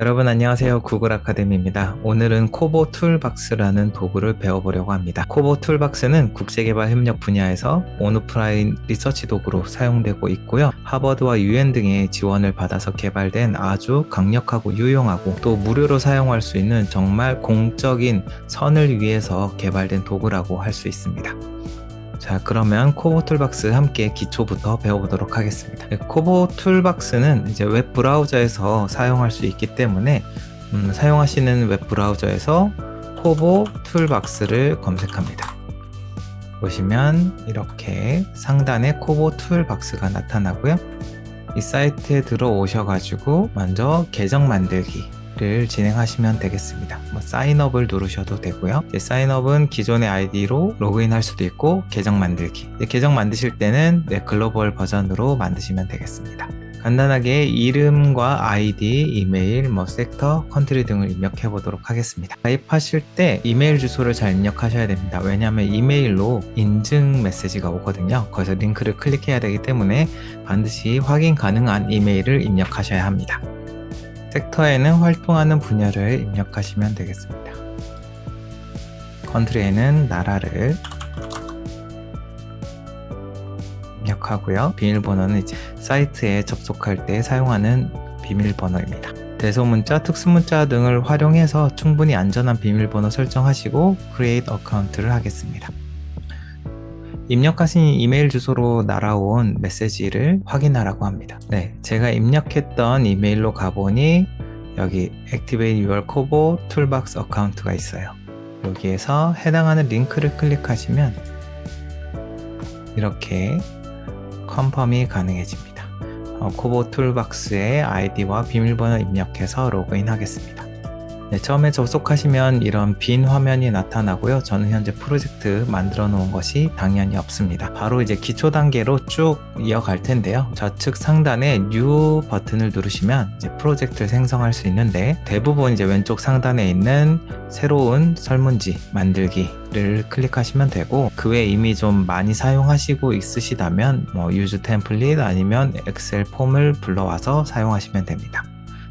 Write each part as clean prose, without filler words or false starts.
여러분 안녕하세요. 구글 아카데미입니다. 오늘은 코보 툴박스라는 도구를 배워보려고 합니다. 코보 툴박스는 국제개발 협력 분야에서 온오프라인 리서치 도구로 사용되고 있고요. 하버드와 UN 등의 지원을 받아서 개발된 아주 강력하고 유용하고 또 무료로 사용할 수 있는 정말 공적인 선을 위해서 개발된 도구라고 할 수 있습니다. 자, 그러면 코보 툴박스 함께 기초부터 배워보도록 하겠습니다. 코보 툴박스는 이제 웹 브라우저에서 사용할 수 있기 때문에 사용하시는 웹 브라우저에서 코보 툴박스를 검색합니다. 보시면 이렇게 상단에 코보 툴박스가 나타나고요. 이 사이트에 들어오셔가지고 먼저 계정 만들기를 진행하시면 되겠습니다. 사인업을 누르셔도 되고요. 사인업은 기존의 아이디로 로그인할 수도 있고 계정 만들기. 계정 만드실 때는 글로벌 버전으로 만드시면 되겠습니다. 간단하게 이름과 아이디, 이메일, 섹터, 컨트리 등을 입력해 보도록 하겠습니다. 가입하실 때 이메일 주소를 잘 입력하셔야 됩니다. 왜냐하면 이메일로 인증 메시지가 오거든요. 거기서 링크를 클릭해야 되기 때문에 반드시 확인 가능한 이메일을 입력하셔야 합니다. 섹터에는 활동하는 분야를 입력하시면 되겠습니다. 컨트리에는 나라를 입력하고요. 비밀번호는 이제 사이트에 접속할 때 사용하는 비밀번호입니다. 대소문자, 특수문자 등을 활용해서 충분히 안전한 비밀번호 설정하시고 Create 어카운트를 하겠습니다. 입력하신 이메일 주소로 날아온 메시지를 확인하라고 합니다. 제가 입력했던 이메일로 가보니 여기 Activate Your Kobo Toolbox 어카운트가 있어요. 여기에서 해당하는 링크를 클릭하시면 이렇게 컨펌이 가능해집니다. 코보 툴박스의 아이디와 비밀번호 입력해서 로그인 하겠습니다. 처음에 접속하시면 이런 빈 화면이 나타나고요. 저는 현재 프로젝트 만들어 놓은 것이 당연히 없습니다. 바로 이제 기초 단계로 쭉 이어갈 텐데요. 좌측 상단에 New 버튼을 누르시면 이제 프로젝트를 생성할 수 있는데 대부분 이제 왼쪽 상단에 있는 새로운 설문지 만들기를 클릭하시면 되고 그 외에 이미 좀 많이 사용하시고 있으시다면 Use Template 아니면 엑셀 폼을 불러와서 사용하시면 됩니다.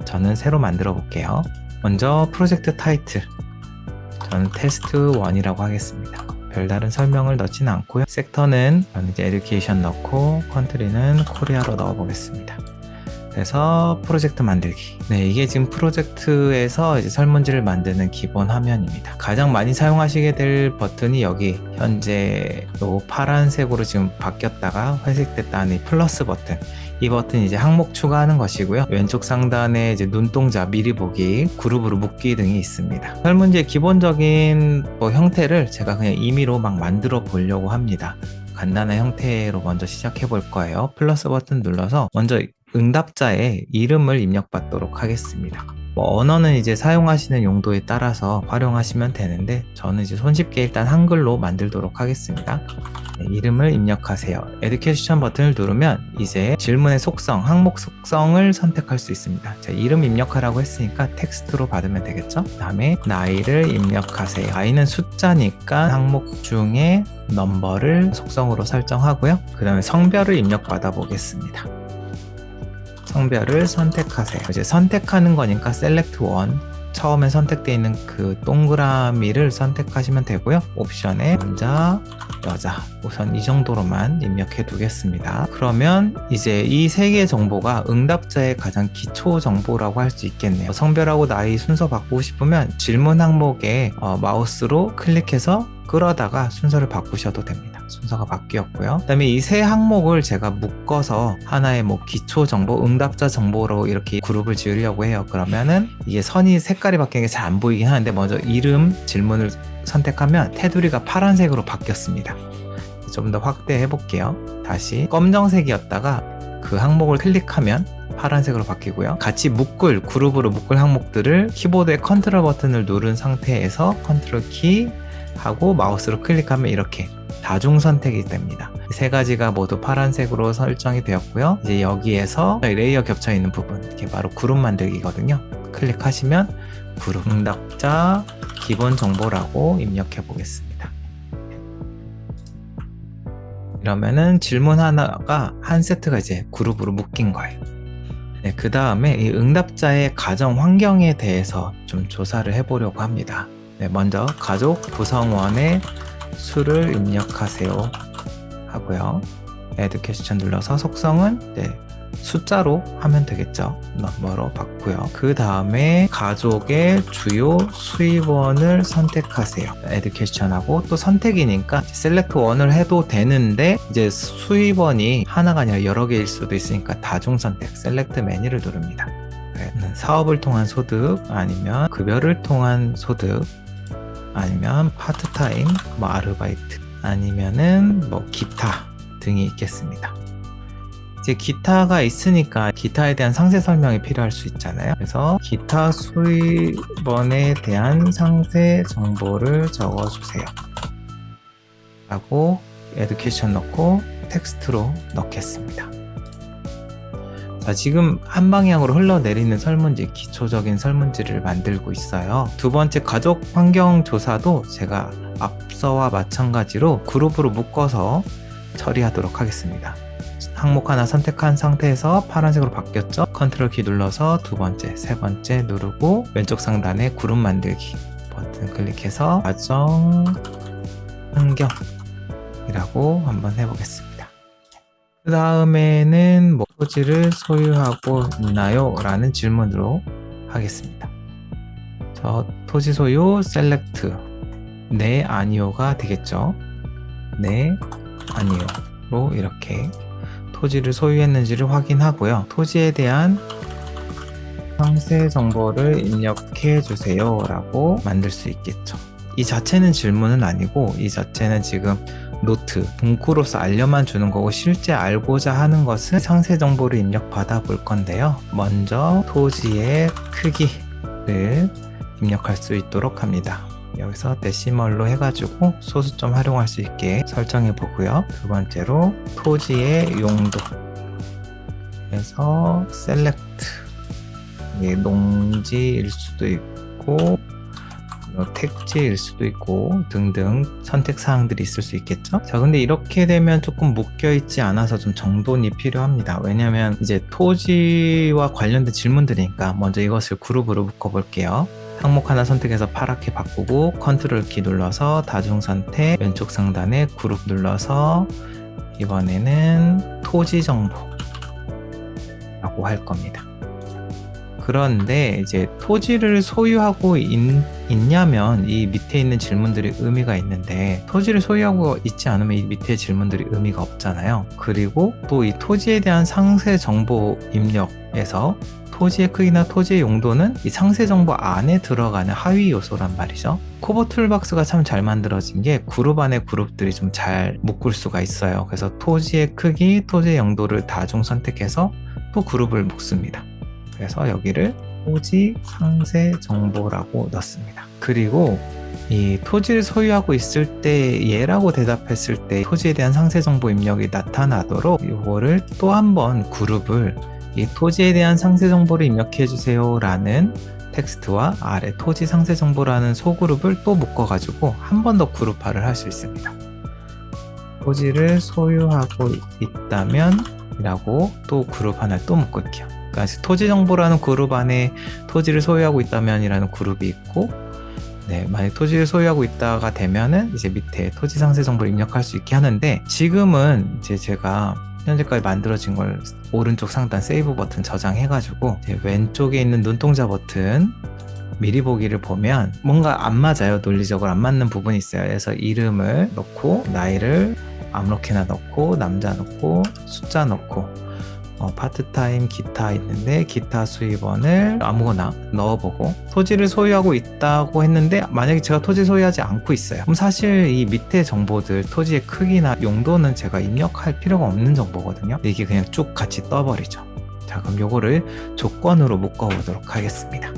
저는 새로 만들어 볼게요. 먼저 프로젝트 타이틀, 저는 테스트 1이라고 하겠습니다. 별다른 설명을 넣지는 않고요. 섹터는 저는 이제 에듀케이션 넣고 컨트리는 코리아로 넣어 보겠습니다. 그래서 프로젝트 만들기. 이게 지금 프로젝트에서 이제 설문지를 만드는 기본 화면입니다. 가장 많이 사용하시게 될 버튼이 여기 현재 요 파란색으로 지금 바뀌었다가 회색됐다는 이 플러스 버튼. 이 버튼이 이제 항목 추가하는 것이고요. 왼쪽 상단에 이제 눈동자, 미리 보기, 그룹으로 묶기 등이 있습니다. 설문지의 기본적인 형태를 제가 그냥 임의로 막 만들어 보려고 합니다. 간단한 형태로 먼저 시작해 볼 거예요. 플러스 버튼 눌러서 먼저 응답자의 이름을 입력받도록 하겠습니다. 언어는 이제 사용하시는 용도에 따라서 활용하시면 되는데 저는 이제 손쉽게 일단 한글로 만들도록 하겠습니다. 이름을 입력하세요. 에듀케이션 버튼을 누르면 이제 질문의 속성, 항목 속성을 선택할 수 있습니다. 자, 이름 입력하라고 했으니까 텍스트로 받으면 되겠죠? 그 다음에 나이를 입력하세요. 나이는 숫자니까 항목 중에 넘버를 속성으로 설정하고요. 그 다음에 성별을 입력받아 보겠습니다. 성별을 선택하세요. 이제 선택하는 거니까 Select One, 처음에 선택되어 있는 그 동그라미를 선택하시면 되고요. 옵션에 남자, 여자, 우선 이 정도로만 입력해 두겠습니다. 그러면 이제 이 세 개의 정보가 응답자의 가장 기초 정보라고 할 수 있겠네요. 성별하고 나이 순서 바꾸고 싶으면 질문 항목에 마우스로 클릭해서 끌어다가 순서를 바꾸셔도 됩니다. 순서가 바뀌었고요. 그 다음에 이 세 항목을 제가 묶어서 하나의 기초 정보, 응답자 정보로 이렇게 그룹을 지으려고 해요. 그러면은 이게 선이 색깔이 바뀌는 게 잘 안 보이긴 하는데 먼저 이름, 질문을 선택하면 테두리가 파란색으로 바뀌었습니다. 좀 더 확대해 볼게요. 다시 검정색이었다가 그 항목을 클릭하면 파란색으로 바뀌고요. 같이 그룹으로 묶을 항목들을 키보드의 컨트롤 버튼을 누른 상태에서 컨트롤 키 하고 마우스로 클릭하면 이렇게 다중 선택이 됩니다. 세 가지가 모두 파란색으로 설정이 되었고요. 이제 여기에서 레이어 겹쳐 있는 부분, 이게 바로 그룹 만들기거든요. 클릭하시면 그룹 응답자 기본 정보라고 입력해 보겠습니다. 이러면은 질문 하나가 한 세트가 이제 그룹으로 묶인 거예요. 네, 그 다음에 이 응답자의 가정 환경에 대해서 좀 조사를 해보려고 합니다. 네, 먼저 가족 구성원의 수를 입력하세요 하고요. Add Question 눌러서 속성은 숫자로 하면 되겠죠. 넘버로 바꾸요. 그 다음에 가족의 주요 수입원을 선택하세요. Add Question하고 또 선택이니까 Select 1을 해도 되는데 이제 수입원이 하나가 아니라 여러 개일 수도 있으니까 다중 선택 Select 메뉴를 누릅니다. 사업을 통한 소득 아니면 급여를 통한 소득 아니면 파트타임 아르바이트 아니면은 기타 등이 있겠습니다. 이제 기타가 있으니까 기타에 대한 상세 설명이 필요할 수 있잖아요. 그래서 기타 수입원에 대한 상세 정보를 적어주세요 라고 Add Question 넣고 텍스트로 넣겠습니다. 자, 지금 한 방향으로 흘러내리는 설문지, 기초적인 설문지를 만들고 있어요. 두 번째 가족 환경 조사도 제가 앞서와 마찬가지로 그룹으로 묶어서 처리하도록 하겠습니다. 항목 하나 선택한 상태에서 파란색으로 바뀌었죠? 컨트롤 키 눌러서 두 번째, 세 번째 누르고 왼쪽 상단에 그룹 만들기 버튼 클릭해서 가정 환경이라고 한번 해보겠습니다. 그 다음에는 토지를 소유하고 있나요? 라는 질문으로 하겠습니다. 저 토지 소유 셀렉트 네, 아니요가 되겠죠? 네, 아니요로 이렇게 토지를 소유했는지를 확인하고요. 토지에 대한 상세 정보를 입력해 주세요 라고 만들 수 있겠죠. 이 자체는 질문은 아니고 이 자체는 지금 노트, 문구로서 알려만 주는 거고 실제 알고자 하는 것은 상세 정보를 입력받아 볼 건데요. 먼저 토지의 크기를 입력할 수 있도록 합니다. 여기서 데시멀로 해가지고 소수점 활용할 수 있게 설정해 보고요. 두 번째로 토지의 용도 그래서 셀렉트 이게 농지일 수도 있고 택지일 수도 있고 등등 선택 사항들이 있을 수 있겠죠. 자, 근데 이렇게 되면 조금 묶여 있지 않아서 좀 정돈이 필요합니다. 왜냐면 이제 토지와 관련된 질문들이니까 먼저 이것을 그룹으로 묶어 볼게요. 항목 하나 선택해서 파랗게 바꾸고 컨트롤 키 눌러서 다중 선택 왼쪽 상단에 그룹 눌러서 이번에는 토지 정보라고 할 겁니다. 그런데 이제 토지를 소유하고 있냐면 이 밑에 있는 질문들이 의미가 있는데 토지를 소유하고 있지 않으면 이 밑에 질문들이 의미가 없잖아요. 그리고 또 이 토지에 대한 상세 정보 입력에서 토지의 크기나 토지의 용도는 이 상세 정보 안에 들어가는 하위 요소란 말이죠. 코보 툴박스가 참 잘 만들어진 게 그룹 안에 그룹들이 좀 잘 묶을 수가 있어요. 그래서 토지의 크기, 토지의 용도를 다중 선택해서 또 그룹을 묶습니다. 그래서 여기를 토지 상세 정보라고 넣습니다. 그리고 이 토지를 소유하고 있을 때 예라고 대답했을 때 토지에 대한 상세 정보 입력이 나타나도록 이거를 또 한 번 그룹을 이 토지에 대한 상세 정보를 입력해 주세요 라는 텍스트와 아래 토지 상세 정보라는 소그룹을 또 묶어 가지고 한 번 더 그룹화를 할 수 있습니다. 토지를 소유하고 있다면 이라고 또 그룹 하나를 또 묶을게요. 그러니까 토지 정보라는 그룹 안에 토지를 소유하고 있다면이라는 그룹이 있고 만약 토지를 소유하고 있다가 되면은 이제 밑에 토지 상세 정보를 입력할 수 있게 하는데 지금은 이제 제가 현재까지 만들어진 걸 오른쪽 상단 세이브 버튼 저장해가지고 왼쪽에 있는 눈동자 버튼 미리 보기를 보면 뭔가 안 맞아요. 논리적으로 안 맞는 부분이 있어요. 그래서 이름을 넣고 나이를 아무렇게나 넣고 남자 넣고 숫자 넣고 파트타임 기타 있는데 기타 수입원을 아무거나 넣어보고 토지를 소유하고 있다고 했는데 만약에 제가 토지 소유하지 않고 있어요. 그럼 사실 이 밑에 정보들 토지의 크기나 용도는 제가 입력할 필요가 없는 정보거든요. 이게 그냥 쭉 같이 떠버리죠. 자, 그럼 요거를 조건으로 묶어보도록 하겠습니다.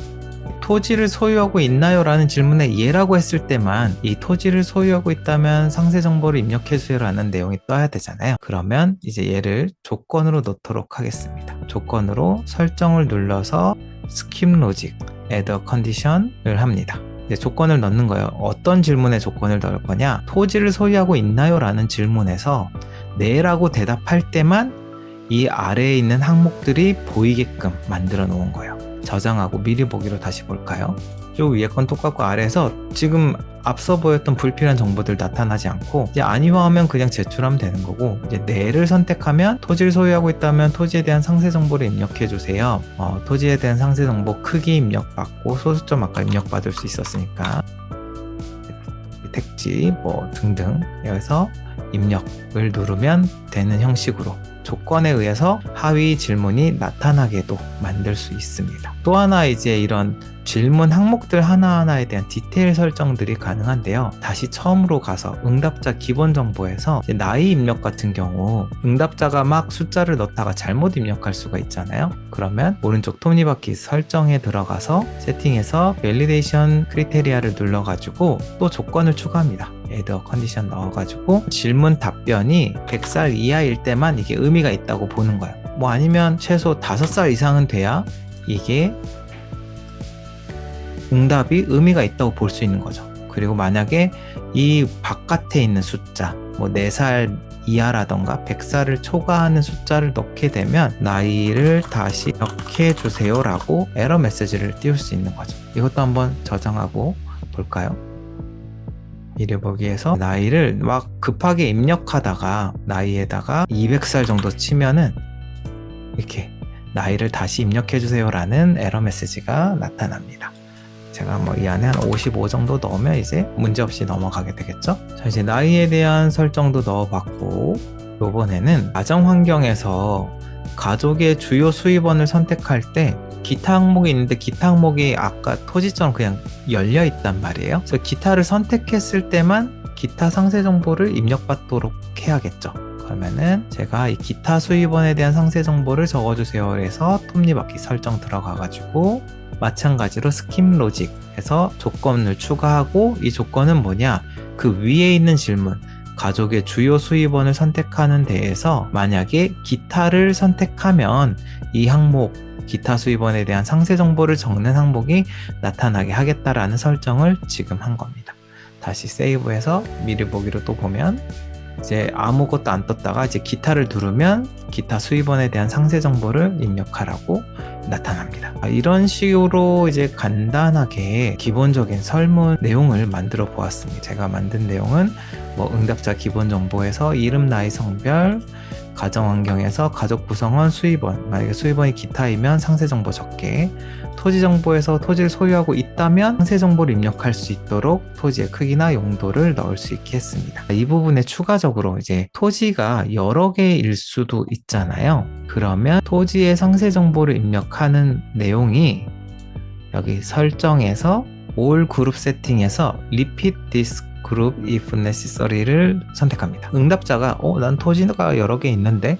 토지를 소유하고 있나요? 라는 질문에 예라고 했을 때만 이 토지를 소유하고 있다면 상세 정보를 입력해 주세요 라는 내용이 떠야 되잖아요. 그러면 이제 얘를 조건으로 넣도록 하겠습니다. 조건으로 설정을 눌러서 skip logic, add a condition을 합니다. 이제 조건을 넣는 거예요. 어떤 질문에 조건을 넣을 거냐? 토지를 소유하고 있나요? 라는 질문에서 네 라고 대답할 때만 이 아래에 있는 항목들이 보이게끔 만들어 놓은 거예요. 저장하고 미리 보기로 다시 볼까요? 쭉 위에 건 똑같고 아래에서 지금 앞서 보였던 불필요한 정보들 나타나지 않고 이제 아니화하면 그냥 제출하면 되는 거고, 이제 네를 선택하면 토지를 소유하고 있다면 토지에 대한 상세 정보를 입력해 주세요. 토지에 대한 상세 정보 크기 입력받고 소수점 아까 입력받을 수 있었으니까 택지 뭐 등등 여기서 입력을 누르면 되는 형식으로 조건에 의해서 하위 질문이 나타나게도 만들 수 있습니다. 또 하나 이제 이런 질문 항목들 하나하나에 대한 디테일 설정들이 가능한데요. 다시 처음으로 가서 응답자 기본 정보에서 나이 입력 같은 경우 응답자가 막 숫자를 넣다가 잘못 입력할 수가 있잖아요. 그러면 오른쪽 톱니바퀴 설정에 들어가서 세팅에서 밸리데이션 크리테리아를 눌러가지고 또 조건을 추가합니다. add 컨디션 넣어가지고 질문 답변이 100살 이하일 때만 이게 의미가 있다고 보는 거예요. 뭐 아니면 최소 5살 이상은 돼야 이게 응답이 의미가 있다고 볼 수 있는 거죠. 그리고 만약에 이 바깥에 있는 숫자 뭐 4살 이하라던가 100살을 초과하는 숫자를 넣게 되면 나이를 다시 넣게 주세요 라고 에러 메시지를 띄울 수 있는 거죠. 이것도 한번 저장하고 볼까요? 미리 보기에서 나이를 막 급하게 입력하다가 나이에다가 200살 정도 치면은 이렇게 나이를 다시 입력해 주세요 라는 에러 메시지가 나타납니다. 제가 뭐 이 안에 한 55 정도 넣으면 이제 문제없이 넘어가게 되겠죠. 자, 이제 나이에 대한 설정도 넣어봤고, 이번에는 가정 환경에서 가족의 주요 수입원을 선택할 때 기타 항목이 있는데 기타 항목이 아까 토지처럼 그냥 열려 있단 말이에요. 그래서 기타를 선택했을 때만 기타 상세 정보를 입력받도록 해야겠죠. 그러면은 제가 이 기타 수입원에 대한 상세 정보를 적어주세요 해서 톱니바퀴 설정 들어가가지고 마찬가지로 스킵 로직 해서 조건을 추가하고, 이 조건은 뭐냐, 그 위에 있는 질문 가족의 주요 수입원을 선택하는 데에서 만약에 기타를 선택하면 이 항목 기타 수입원에 대한 상세 정보를 적는 항목이 나타나게 하겠다라는 설정을 지금 한 겁니다. 다시 세이브해서 미리 보기로 또 보면 이제 아무것도 안 떴다가 이제 기타를 누르면 기타 수입원에 대한 상세 정보를 입력하라고 나타납니다. 이런 식으로 이제 간단하게 기본적인 설문 내용을 만들어 보았습니다. 제가 만든 내용은 뭐 응답자 기본 정보에서 이름, 나이, 성별, 가정 환경에서 가족 구성원, 수입원, 만약에 수입원이 기타이면 상세 정보 적게, 토지 정보에서 토지를 소유하고 있다면 상세 정보를 입력할 수 있도록 토지의 크기나 용도를 넣을 수 있게 했습니다. 이 부분에 추가적으로 이제 토지가 여러 개일 수도 있잖아요. 그러면 토지의 상세 정보를 입력하는 내용이 여기 설정에서 All 그룹 세팅에서 Repeat this group if necessary를 선택합니다. 응답자가 난 토지가 여러 개 있는데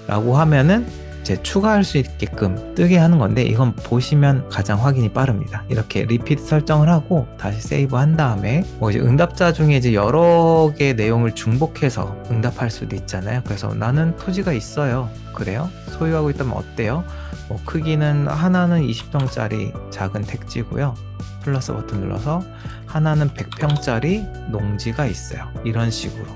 라고 하면은 이제 추가할 수 있게끔 뜨게 하는 건데, 이건 보시면 가장 확인이 빠릅니다. 이렇게 리피트 설정을 하고 다시 세이브 한 다음에 뭐 이제 응답자 중에 이제 여러 개의 내용을 중복해서 응답할 수도 있잖아요. 그래서 나는 토지가 있어요. 그래요? 소유하고 있다면 어때요? 뭐 크기는 하나는 20평짜리 작은 택지고요. 플러스 버튼 눌러서 하나는 100평짜리 농지가 있어요. 이런 식으로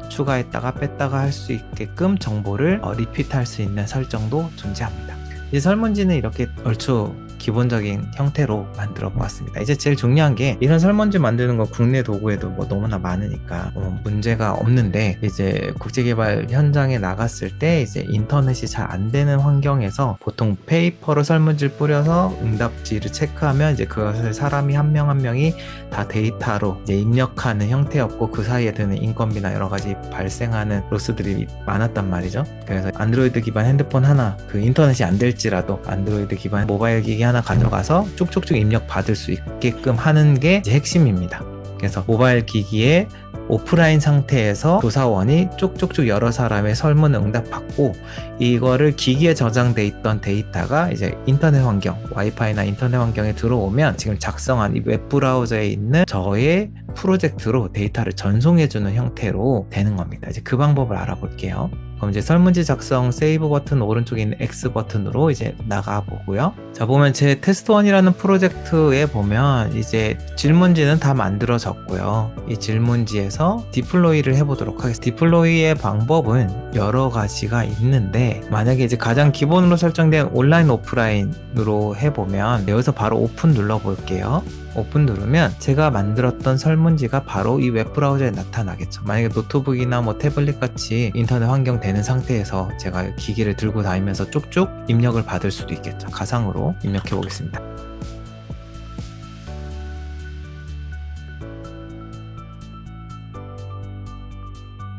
추가했다가 뺐다가 할 수 있게끔 정보를 리피트할 수 있는 설정도 존재합니다. 이 설문지는 이렇게 얼추 기본적인 형태로 만들어 보았습니다. 이제 제일 중요한 게 이런 설문지 만드는 거 국내 도구에도 뭐 너무나 많으니까 문제가 없는데, 이제 국제개발 현장에 나갔을 때 이제 인터넷이 잘 안 되는 환경에서 보통 페이퍼로 설문지를 뿌려서 응답지를 체크하면 이제 그것을 사람이 한 명 한 명이 다 데이터로 이제 입력하는 형태였고, 그 사이에 드는 인건비나 여러 가지 발생하는 로스들이 많았단 말이죠. 그래서 안드로이드 기반 핸드폰 하나, 그 인터넷이 안 될지라도 안드로이드 기반 모바일 기기 하나 가져가서 쭉쭉쭉 입력 받을 수 있게끔 하는 게 이제 핵심입니다. 그래서 모바일 기기에 오프라인 상태에서 조사원이 쭉쭉쭉 여러 사람의 설문 응답 받고, 이거를 기기에 저장돼 있던 데이터가 이제 인터넷 환경, 와이파이나 인터넷 환경에 들어오면 지금 작성한 이 웹브라우저에 있는 저의 프로젝트로 데이터를 전송해주는 형태로 되는 겁니다. 이제 그 방법을 알아볼게요. 그럼 이제 설문지 작성 세이브 버튼 오른쪽에 있는 X 버튼으로 이제 나가보고요. 자, 보면 제 테스트1이라는 프로젝트에 보면 이제 질문지는 다 만들어졌고요. 이 질문지에서 디플로이를 해보도록 하겠습니다. 디플로이의 방법은 여러 가지가 있는데, 만약에 이제 가장 기본으로 설정된 온라인 오프라인으로 해보면 여기서 바로 오픈 눌러볼게요. 오픈 누르면 제가 만들었던 설문지가 바로 이 웹브라우저에 나타나겠죠. 만약에 노트북이나 뭐 태블릿 같이 인터넷 환경 되는 상태에서 제가 기기를 들고 다니면서 쭉쭉 입력을 받을 수도 있겠죠. 가상으로 입력해 보겠습니다.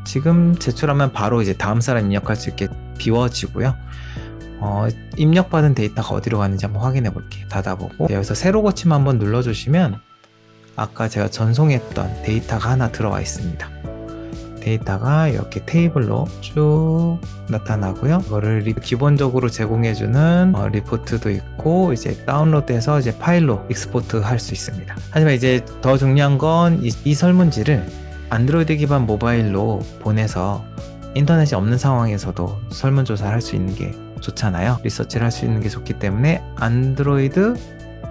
지금 제출하면 바로 이제 다음 사람 입력할 수 있게 비워지고요. 입력받은 데이터가 어디로 가는지 한번 확인해 볼게요. 닫아보고 여기서 새로 고침 한번 눌러주시면 아까 제가 전송했던 데이터가 하나 들어와 있습니다. 데이터가 이렇게 테이블로 쭉 나타나고요. 이거를 기본적으로 제공해주는 리포트도 있고 이제 다운로드해서 이제 파일로 익스포트 할 수 있습니다. 하지만 이제 더 중요한 건 이 설문지를 안드로이드 기반 모바일로 보내서 인터넷이 없는 상황에서도 설문조사를 할 수 있는 게 좋잖아요. 리서치를 할 수 있는 게 좋기 때문에 안드로이드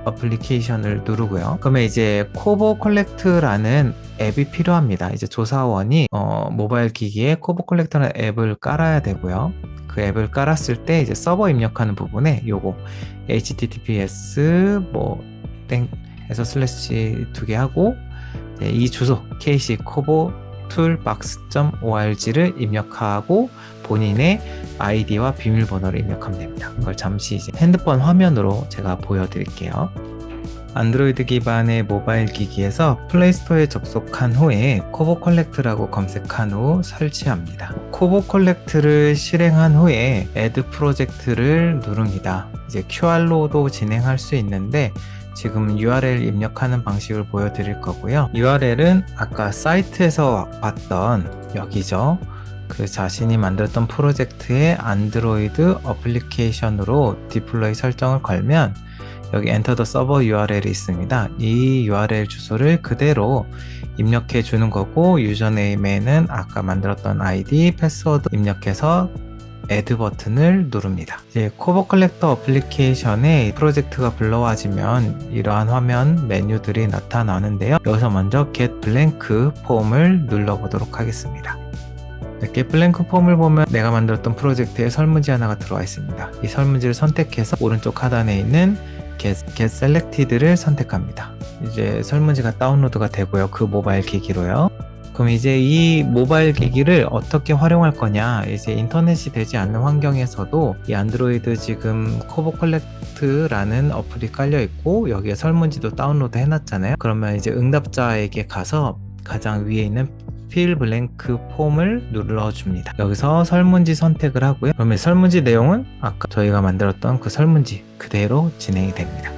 어플리케이션을 누르고요. 그러면 이제 코보 콜렉트라는 앱이 필요합니다. 이제 조사원이 모바일 기기에 코보 콜렉터라는 앱을 깔아야 되고요. 그 앱을 깔았을 때 이제 서버 입력하는 부분에 요거 https 해서 슬래시 2개 하고 이 주소 kc 코보 toolbox.org를 입력하고 본인의 아이디와 비밀번호를 입력하면 됩니다. 그걸 잠시 이제 핸드폰 화면으로 제가 보여드릴게요. 안드로이드 기반의 모바일 기기에서 플레이스토어에 접속한 후에 코보 콜렉트라고 검색한 후 설치합니다. 코보 콜렉트를 실행한 후에 Add 프로젝트를 누릅니다. 이제 QR로도 진행할 수 있는데 지금 URL 입력하는 방식을 보여드릴 거고요. URL은 아까 사이트에서 봤던 여기죠. 그 자신이 만들었던 프로젝트의 안드로이드 어플리케이션으로 디플로이 설정을 걸면 여기 엔터 더 서버 URL이 있습니다. 이 URL 주소를 그대로 입력해 주는 거고 유저네임에는 아까 만들었던 아이디, 패스워드 입력해서 Add 버튼을 누릅니다. 이제 코보 컬렉터 어플리케이션에 프로젝트가 불러와지면 이러한 화면 메뉴들이 나타나는데요. 여기서 먼저 Get Blank 폼을 눌러보도록 하겠습니다. Get Blank 폼을 보면 내가 만들었던 프로젝트에 설문지 하나가 들어와 있습니다. 이 설문지를 선택해서 오른쪽 하단에 있는 Get Selected를 선택합니다. 이제 설문지가 다운로드가 되고요. 그 모바일 기기로요. 그럼 이제 이 모바일 기기를 어떻게 활용할 거냐, 이제 인터넷이 되지 않는 환경에서도 이 안드로이드 지금 코보 컬렉트라는 어플이 깔려 있고 여기에 설문지도 다운로드 해놨잖아요. 그러면 이제 응답자에게 가서 가장 위에 있는 Fill Blank 폼을 눌러줍니다. 여기서 설문지 선택을 하고요. 그러면 설문지 내용은 아까 저희가 만들었던 그 설문지 그대로 진행이 됩니다.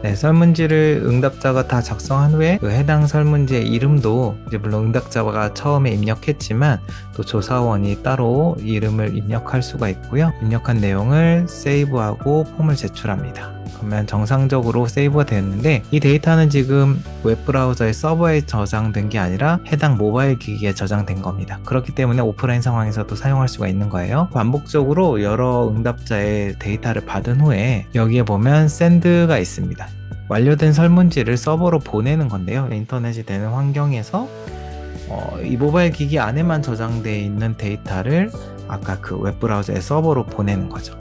네, 설문지를 응답자가 다 작성한 후에 그 해당 설문지의 이름도 이제 물론 응답자가 처음에 입력했지만 또 조사원이 따로 이름을 입력할 수가 있고요. 입력한 내용을 세이브하고 폼을 제출합니다. 그러면 정상적으로 세이브가 되었는데 이 데이터는 지금 웹브라우저의 서버에 저장된 게 아니라 해당 모바일 기기에 저장된 겁니다. 그렇기 때문에 오프라인 상황에서도 사용할 수가 있는 거예요. 반복적으로 여러 응답자의 데이터를 받은 후에 여기에 보면 샌드가 있습니다. 완료된 설문지를 서버로 보내는 건데요. 인터넷이 되는 환경에서 이 모바일 기기 안에만 저장되어 있는 데이터를 아까 그 웹브라우저의 서버로 보내는 거죠.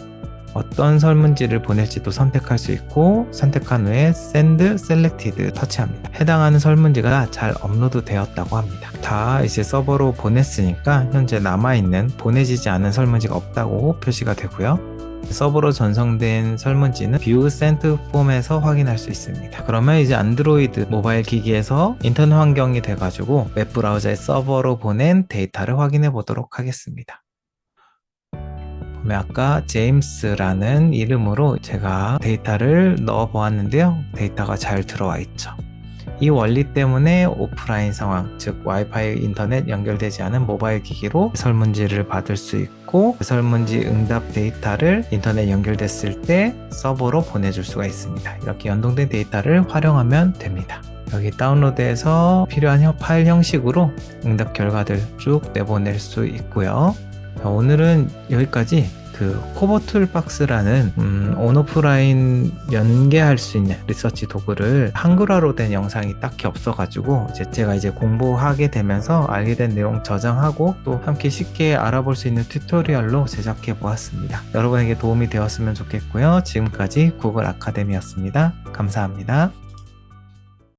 어떤 설문지를 보낼지도 선택할 수 있고 선택한 후에 Send Selected 터치합니다. 해당하는 설문지가 잘 업로드 되었다고 합니다. 다 이제 서버로 보냈으니까 현재 남아있는 보내지지 않은 설문지가 없다고 표시가 되고요. 서버로 전송된 설문지는 View Sent 폼에서 확인할 수 있습니다. 그러면 이제 안드로이드 모바일 기기에서 인터넷 환경이 돼가지고 웹브라우저의 서버로 보낸 데이터를 확인해 보도록 하겠습니다. 아까 제임스라는 이름으로 제가 데이터를 넣어 보았는데요. 데이터가 잘 들어와 있죠. 이 원리 때문에 오프라인 상황, 즉 와이파이 인터넷 연결되지 않은 모바일 기기로 설문지를 받을 수 있고 그 설문지 응답 데이터를 인터넷 연결됐을 때 서버로 보내줄 수가 있습니다. 이렇게 연동된 데이터를 활용하면 됩니다. 여기 다운로드해서 필요한 파일 형식으로 응답 결과들 쭉 내보낼 수 있고요. 오늘은 여기까지 코보 툴박스라는 온오프라인 연계할 수 있는 리서치 도구를 한글화로 된 영상이 딱히 없어가지고 제가 이제 공부하게 되면서 알게 된 내용 저장하고 또 함께 쉽게 알아볼 수 있는 튜토리얼로 제작해 보았습니다. 여러분에게 도움이 되었으면 좋겠고요. 지금까지 구글 아카데미였습니다. 감사합니다.